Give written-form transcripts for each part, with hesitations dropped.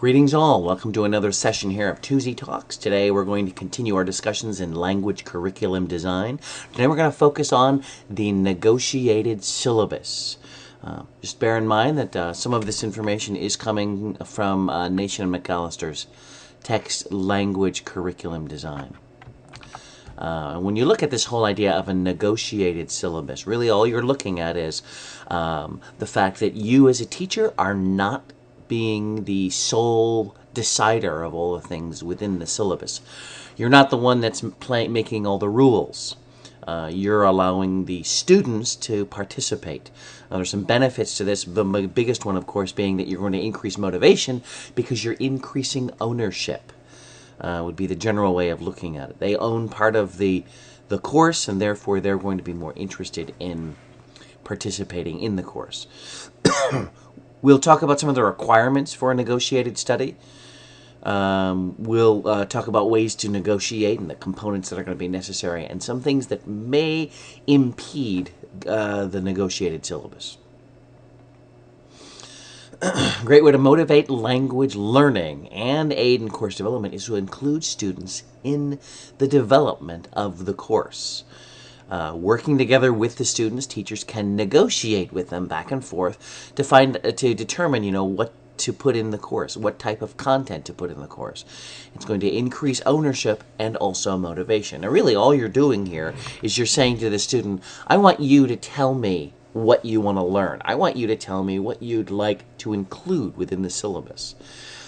Greetings all, welcome to another session here of Tuzi Talks. Today we're going to continue our discussions in language curriculum design. Today we're going to focus on the negotiated syllabus. Just bear in mind that some of this information is coming from Nation and McAllister's text language curriculum design. When you look at this whole idea of a negotiated syllabus, really all you're looking at is the fact that you as a teacher are not being the sole decider of all the things within the syllabus. You're not the one that's making all the rules. You're allowing the students to participate. Now, there's some benefits to this, the biggest one, of course, being that you're going to increase motivation because you're increasing ownership, would be the general way of looking at it. They own part of the course, and therefore they're going to be more interested in participating in the course. We'll talk about some of the requirements for a negotiated study. We'll talk about ways to negotiate and the components that are going to be necessary and some things that may impede the negotiated syllabus. A great way to motivate language learning and aid in course development is to include students in the development of the course. Working together with the students, teachers can negotiate with them back and forth to determine, what to put in the course, what type of content to put in the course. It's going to increase ownership and also motivation. Now, really, all you're doing here is you're saying to the student, I want you to tell me what you want to learn. I want you to tell me what you'd like to include within the syllabus.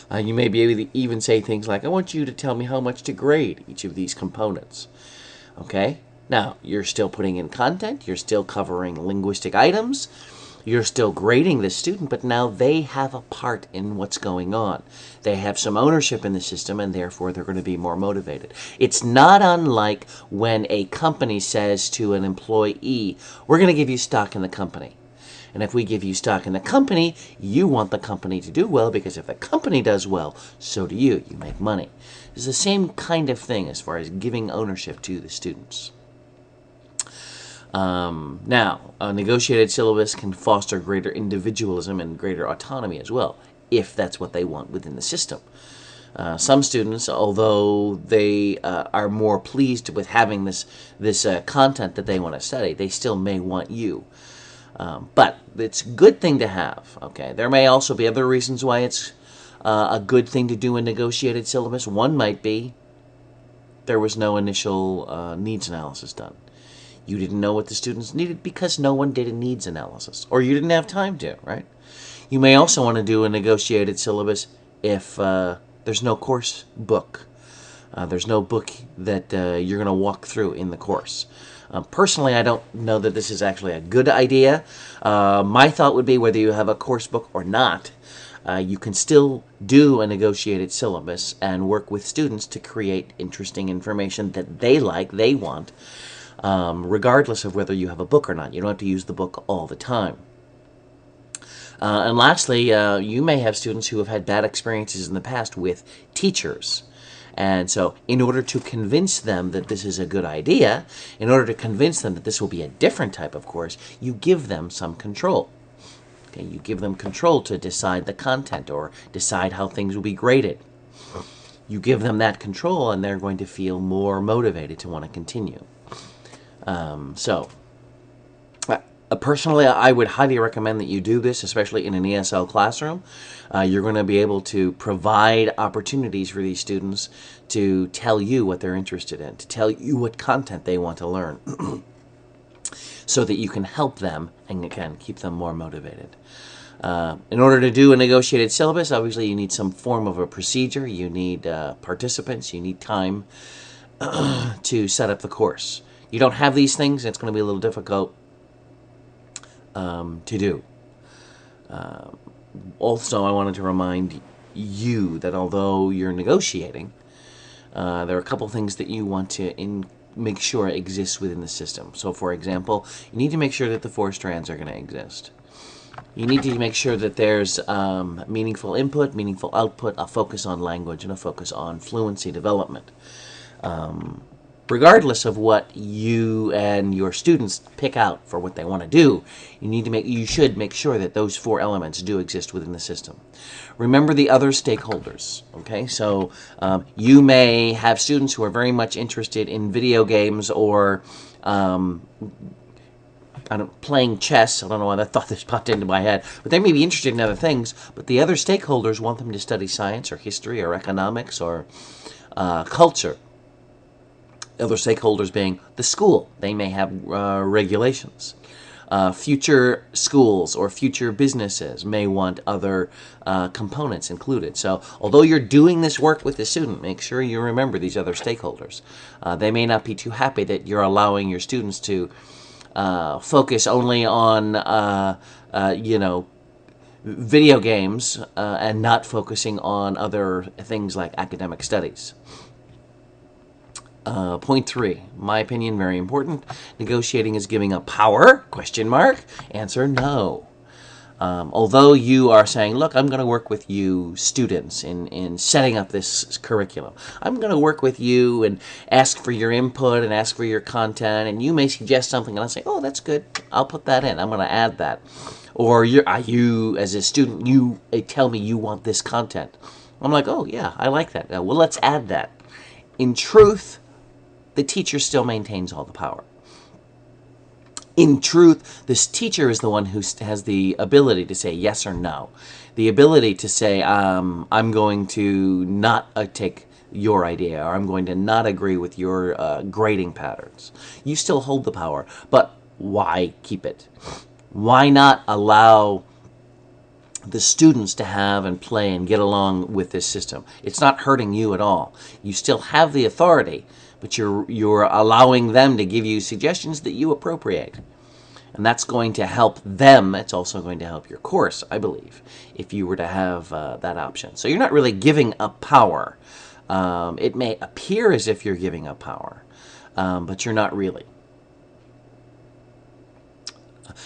You may be able to even say things like, I want you to tell me how much to grade each of these components. Okay? Now, you're still putting in content, you're still covering linguistic items, you're still grading the student, but now they have a part in what's going on. They have some ownership in the system, and therefore they're going to be more motivated. It's not unlike when a company says to an employee, we're going to give you stock in the company. And if we give you stock in the company, you want the company to do well, because if the company does well, so do you. You make money. It's the same kind of thing as far as giving ownership to the students. Now, a negotiated syllabus can foster greater individualism and greater autonomy as well, if that's what they want within the system. Some students, although they are more pleased with having this content that they want to study, they still may want you. But it's a good thing to have. Okay, there may also be other reasons why it's a good thing to do a negotiated syllabus. One might be there was no initial needs analysis done. You didn't know what the students needed because no one did a needs analysis, or you didn't have time to, right? You may also want to do a negotiated syllabus if there's no course book. There's no book that you're going to walk through in the course. Personally, I don't know that this is actually a good idea. My thought would be whether you have a course book or not, you can still do a negotiated syllabus and work with students to create interesting information that they want, regardless of whether you have a book or not. You don't have to use the book all the time. And lastly, you may have students who have had bad experiences in the past with teachers. And so in order to convince them that this is a good idea, in order to convince them that this will be a different type of course, you give them some control. Okay, you give them control to decide the content or decide how things will be graded. You give them that control, and they're going to feel more motivated to want to continue. Personally, I would highly recommend that you do this, especially in an ESL classroom. You're going to be able to provide opportunities for these students to tell you what they're interested in, to tell you what content they want to learn, so that you can help them and, again, keep them more motivated. In order to do a negotiated syllabus, obviously you need some form of a procedure. You need participants. You need time to set up the course. You don't have these things, it's going to be a little difficult to do. Also, I wanted to remind you that although you're negotiating, there are a couple things that you want to make sure exists within the system. So, for example, you need to make sure that the 4 strands are going to exist. You need to make sure that there's meaningful input, meaningful output, a focus on language, and a focus on fluency development. regardless of what you and your students pick out for what they want to do, you should make sure that those 4 elements do exist within the system. Remember the other stakeholders. Okay, so you may have students who are very much interested in video games or playing chess. I don't know why that thought this popped into my head, but they may be interested in other things. But the other stakeholders want them to study science or history or economics or culture. Other stakeholders being the school. They may have regulations. Future schools or future businesses may want other components included. So although you're doing this work with the student, make sure you remember these other stakeholders. They may not be too happy that you're allowing your students to focus only on video games and not focusing on other things like academic studies. Point 3, my opinion, very important. Negotiating is giving up power? Question mark. Answer, no. Although you are saying, look, I'm going to work with you students in setting up this curriculum. I'm going to work with you and ask for your input and ask for your content, and you may suggest something, and I'll say, oh, that's good. I'll put that in. I'm going to add that. Or you, as a student, you tell me you want this content. I'm like, oh, yeah, I like that. Well, let's add that. In truth, the teacher still maintains all the power. In truth, this teacher is the one who has the ability to say yes or no. The ability to say, I'm going to not take your idea, or I'm going to not agree with your grading patterns. You still hold the power, but why keep it? Why not allow the students to have and play and get along with this system? It's not hurting you at all. You still have the authority, but you're allowing them to give you suggestions that you appropriate. And that's going to help them. It's also going to help your course, I believe, if you were to have that option. So you're not really giving up power. It may appear as if you're giving up power, but you're not really.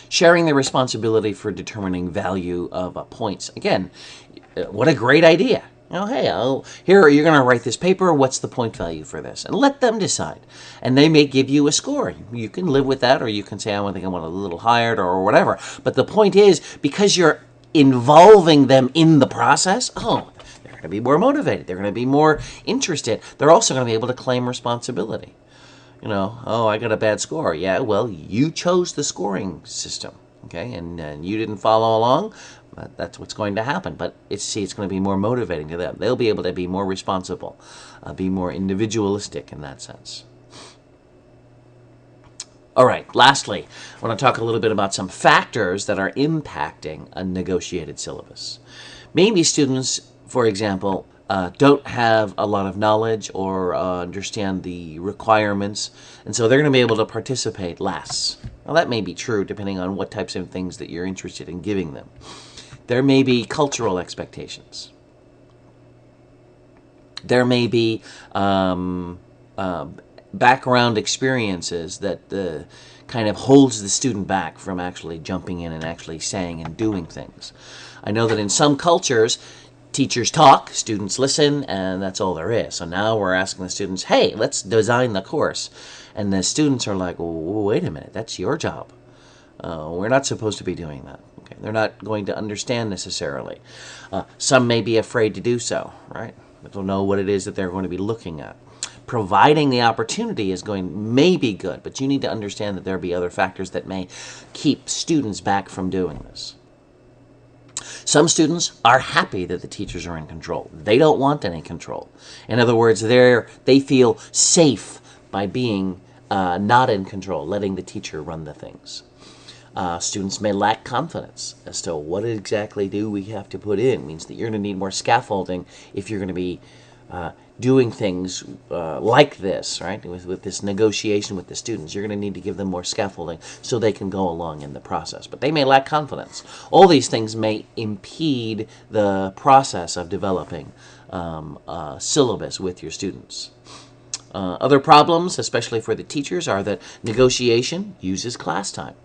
Sharing the responsibility for determining value of points. Again, what a great idea. Hey, here, you're going to write this paper. What's the point value for this? And let them decide. And they may give you a score. You can live with that, or you can say, I think I want a little higher, or whatever. But the point is, because you're involving them in the process, they're going to be more motivated. They're going to be more interested. They're also going to be able to claim responsibility. I got a bad score. Yeah, well, you chose the scoring system, okay, and you didn't follow along. That's what's going to happen. But it's going to be more motivating to them. They'll be able to be more responsible, be more individualistic in that sense. All right, lastly, I want to talk a little bit about some factors that are impacting a negotiated syllabus. Maybe students, for example, don't have a lot of knowledge or understand the requirements, and so they're going to be able to participate less. Now, that may be true depending on what types of things that you're interested in giving them. There may be cultural expectations. There may be background experiences that kind of holds the student back from actually jumping in and actually saying and doing things. I know that in some cultures, teachers talk, students listen, and that's all there is. So now we're asking the students, hey, let's design the course. And the students are like, well, wait a minute, that's your job. We're not supposed to be doing that. Okay, they're not going to understand necessarily. Some may be afraid to do so, right? They don't know what it is that they're going to be looking at. Providing the opportunity may be good, but you need to understand that there'll be other factors that may keep students back from doing this. Some students are happy that the teachers are in control. They don't want any control. In other words, they feel safe by being not in control, letting the teacher run the things. Students may lack confidence as to what exactly do we have to put in. It means that you're going to need more scaffolding if you're going to be doing things like this, right? With this negotiation with the students, you're going to need to give them more scaffolding so they can go along in the process. But they may lack confidence. All these things may impede the process of developing a syllabus with your students. Other problems, especially for the teachers, are that negotiation uses class time.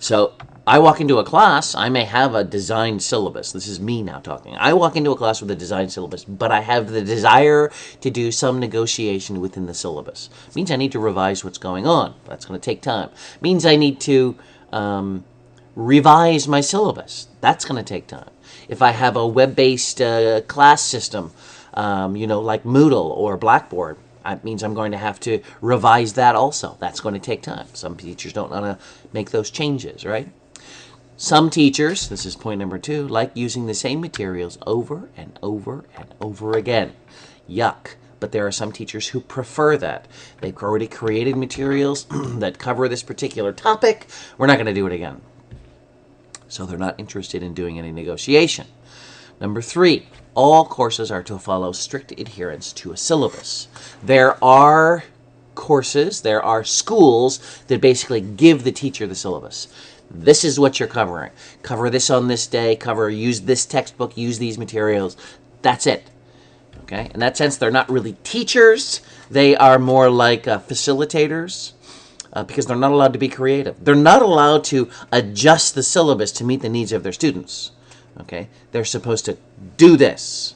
So I walk into a class, I may have a designed syllabus. This is me now talking. I walk into a class with a designed syllabus, but I have the desire to do some negotiation within the syllabus. It means I need to revise what's going on. That's going to take time. It means I need to revise my syllabus. That's going to take time. If I have a web-based class system, like Moodle or Blackboard, it means I'm going to have to revise that also. That's going to take time. Some teachers don't want to make those changes, right? Some teachers, this is point number 2, like using the same materials over and over and over again. Yuck. But there are some teachers who prefer that. They've already created materials that cover this particular topic. We're not going to do it again. So they're not interested in doing any negotiation. Number 3, all courses are to follow strict adherence to a syllabus. There are courses, there are schools that basically give the teacher the syllabus. This is what you're covering. Cover this on this day, use this textbook, use these materials. That's it. Okay? In that sense, they're not really teachers. They are more like facilitators because they're not allowed to be creative. They're not allowed to adjust the syllabus to meet the needs of their students. Okay? They're supposed to do this.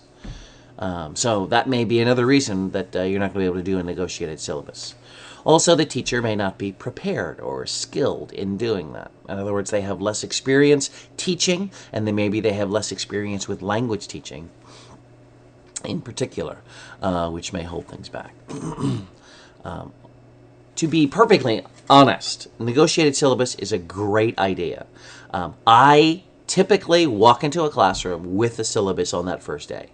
So that may be another reason that you're not going to be able to do a negotiated syllabus. Also, the teacher may not be prepared or skilled in doing that. In other words, they have less experience teaching, and maybe they have less experience with language teaching in particular, which may hold things back. To be perfectly honest, negotiated syllabus is a great idea. I typically walk into a classroom with the syllabus on that first day.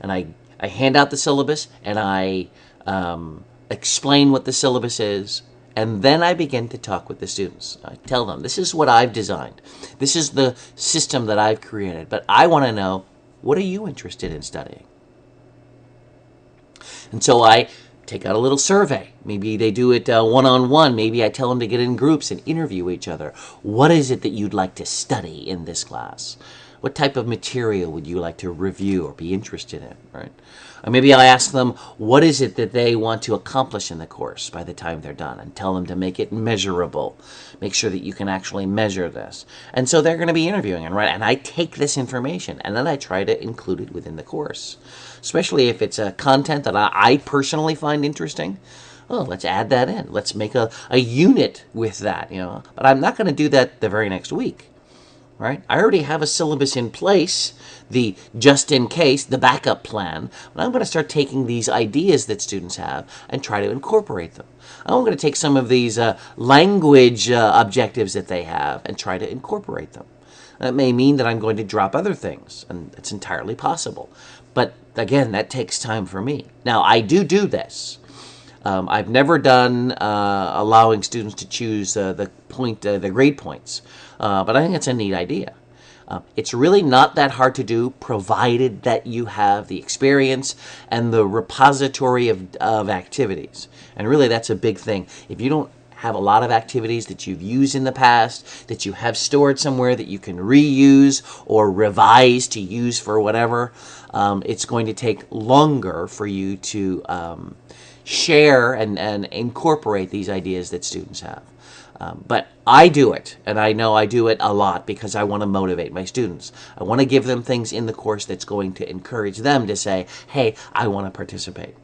And I hand out the syllabus, and I explain what the syllabus is, and then I begin to talk with the students. I tell them, this is what I've designed. This is the system that I've created, but I want to know, what are you interested in studying? And so I take out a little survey. Maybe they do it one-on-one. Maybe I tell them to get in groups and interview each other. What is it that you'd like to study in this class? What type of material would you like to review or be interested in, right? Or maybe I ask them, what is it that they want to accomplish in the course by the time they're done, and tell them to make it measurable. Make sure that you can actually measure this. And so they're going to be interviewing, and I take this information, and then I try to include it within the course. Especially if it's a content that I personally find interesting. Oh, let's add that in. Let's make a unit with that, But I'm not going to do that the very next week. Right? I already have a syllabus in place, the just in case, the backup plan, but I'm going to start taking these ideas that students have and try to incorporate them. I'm going to take some of these language objectives that they have and try to incorporate them. That may mean that I'm going to drop other things, and it's entirely possible. But again, that takes time for me. Now, I do this. I've never done allowing students to choose the grade points, but I think it's a neat idea. It's really not that hard to do, provided that you have the experience and the repository of activities. And really, that's a big thing. If you don't have a lot of activities that you've used in the past, that you have stored somewhere that you can reuse or revise to use for whatever, it's going to take longer for you to share and incorporate these ideas that students have. But I do it, and I know I do it a lot because I want to motivate my students. I want to give them things in the course that's going to encourage them to say, hey, I want to participate.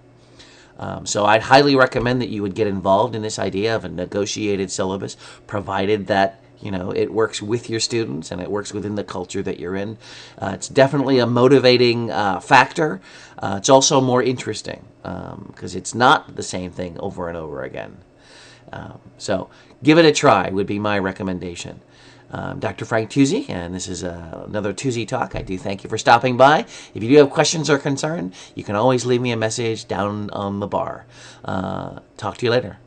So I'd highly recommend that you would get involved in this idea of a negotiated syllabus, provided that it works with your students and it works within the culture that you're in. It's definitely a motivating factor. It's also more interesting because it's not the same thing over and over again. So give it a try would be my recommendation. Dr. Frank Tuzi, and this is another Tuzi Talk. I do thank you for stopping by. If you do have questions or concern, you can always leave me a message down on the bar. Talk to you later.